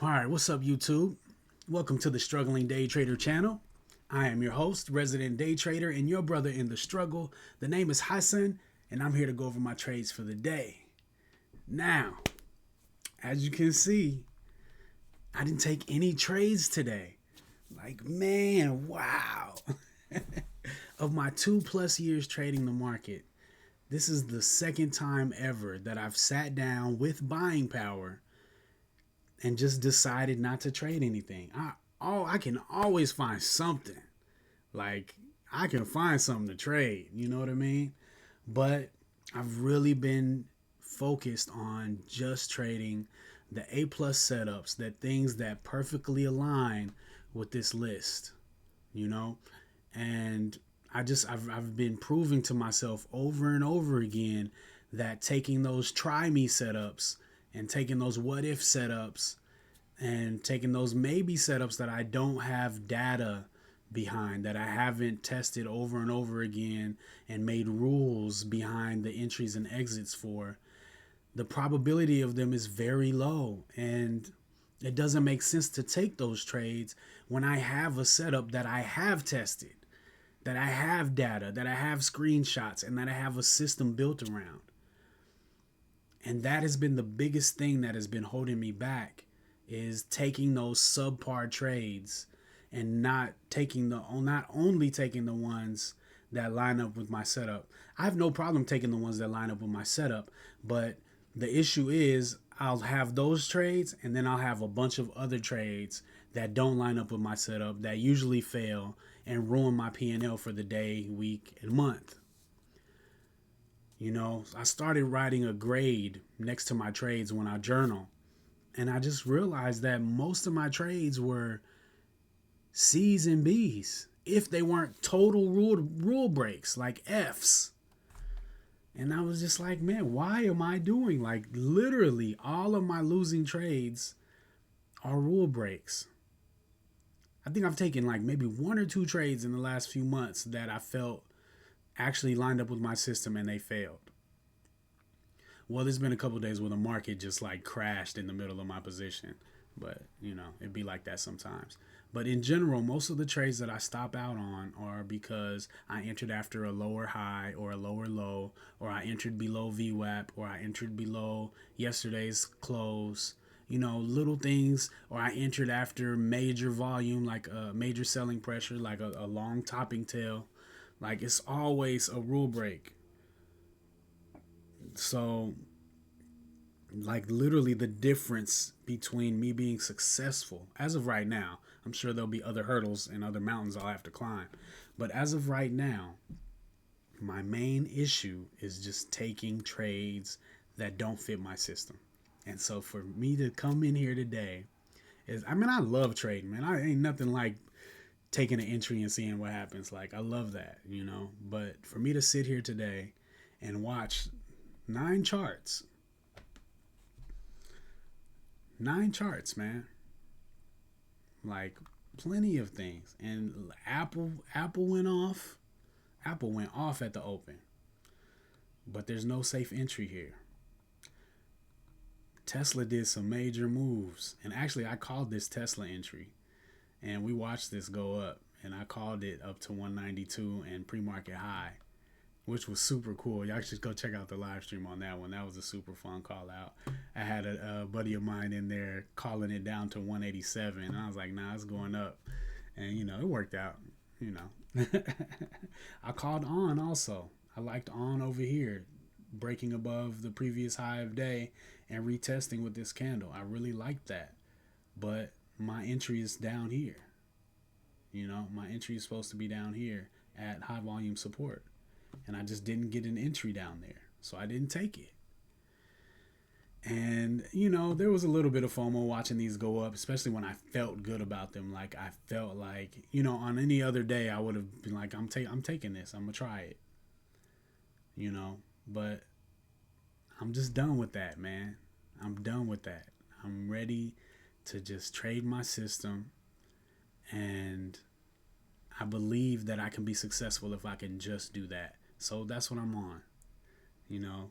All right, what's up, YouTube? Welcome to the Struggling Day Trader channel. I am your host, resident day trader, and your brother in the struggle. The name is Hassan, and I'm here to go over my trades for the day. Now, as you can see, I didn't take any trades today. Like, man, wow. Of my 2+ years trading the market, this is the second time ever that I've sat down with buying power and just decided not to trade anything. I can always find something. Like I can find something to trade, you know what I mean? But I've really been focused on just trading the A plus setups, that things that perfectly align with this list, you know? And I've been proving to myself over and over again that taking those try me setups and taking those what if setups and taking those maybe setups that I don't have data behind, that I haven't tested over and over again and made rules behind the entries and exits for, the probability of them is very low. And it doesn't make sense to take those trades when I have a setup that I have tested, that I have data, that I have screenshots, and that I have a system built around. And that has been the biggest thing that has been holding me back, is taking those subpar trades and not only taking the ones that line up with my setup. I have no problem taking the ones that line up with my setup, but the issue is I'll have those trades and then I'll have a bunch of other trades that don't line up with my setup that usually fail and ruin my P&L for the day, week, and month. I started writing a grade next to my trades when I journal, and I just realized that most of my trades were C's and B's if they weren't total rule breaks like F's. And I was just like, man, why am I doing, like, literally all of my losing trades are rule breaks? I think I've taken like maybe one or two trades in the last few months that I felt actually lined up with my system and they failed. Well, there's been a couple days where the market just like crashed in the middle of my position, but it'd be like that sometimes. But in general, most of the trades that I stop out on are because I entered after a lower high or a lower low, or I entered below VWAP, or I entered below yesterday's close. Little things, or I entered after major volume, like a major selling pressure, like a long topping tail. Like, it's always a rule break. So, like, literally the difference between me being successful as of right now, I'm sure there'll be other hurdles and other mountains I'll have to climb, but as of right now, my main issue is just taking trades that don't fit my system. And so for me to come in here today I love trading, man. I ain't nothing like taking an entry and seeing what happens. Like, I love that. But for me to sit here today and watch nine charts, nine charts, man, like, plenty of things. And Apple went off. Apple went off at the open, but there's no safe entry here. Tesla did some major moves, and actually, I called this Tesla entry, and we watched this go up, and I called it up to 192 and pre-market high, which was super cool. Y'all should go check out the live stream on that one. That was a super fun call out. I had a buddy of mine in there calling it down to 187, and I was like, nah, it's going up. And, it worked out, you know. I called on also. I liked on over here, breaking above the previous high of day and retesting with this candle. I really liked that. But my entry is down here. My entry is supposed to be down here at high volume support, and I just didn't get an entry down there, so I didn't take it. And there was a little bit of FOMO watching these go up, especially when I felt good about them. Like, I felt like, on any other day I would have been like, I'm taking this, I'm gonna try it. But I'm just done with that, man. I'm done with that. I'm ready to just trade my system, and I believe that I can be successful if I can just do that. So that's what I'm on. You know,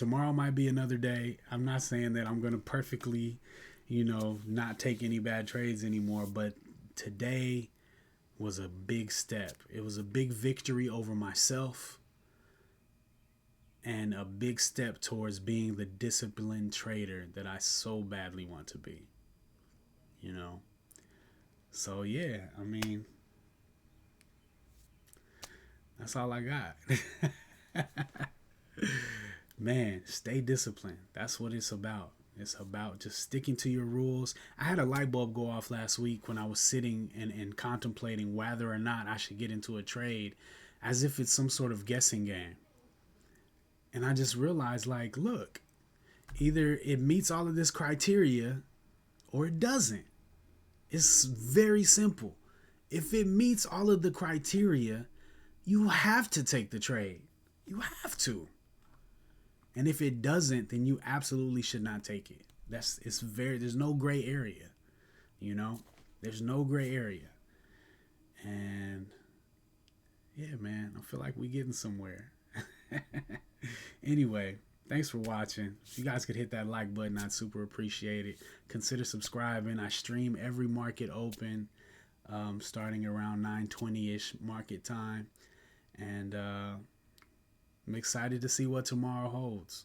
Tomorrow might be another day. I'm not saying that I'm going to perfectly, not take any bad trades anymore. But today was a big step. It was a big victory over myself and a big step towards being the disciplined trader that I so badly want to be. So yeah, I mean, that's all I got. Man, stay disciplined. That's what it's about. It's about just sticking to your rules. I had a light bulb go off last week when I was sitting and contemplating whether or not I should get into a trade, as if it's some sort of guessing game. And I just realized, like, look, either it meets all of this criteria or it doesn't. It's very simple. If it meets all of the criteria, you have to take the trade. You have to. And if it doesn't, then you absolutely should not take it. There's no gray area. There's no gray area. And yeah, man, I feel like we're getting somewhere. Anyway, thanks for watching. If you guys could hit that like button, I'd super appreciate it. Consider subscribing. I stream every market open, starting around 9:20-ish market time. And I'm excited to see what tomorrow holds,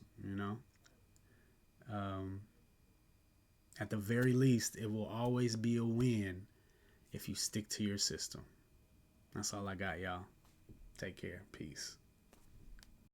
At the very least, it will always be a win if you stick to your system. That's all I got, y'all. Take care. Peace.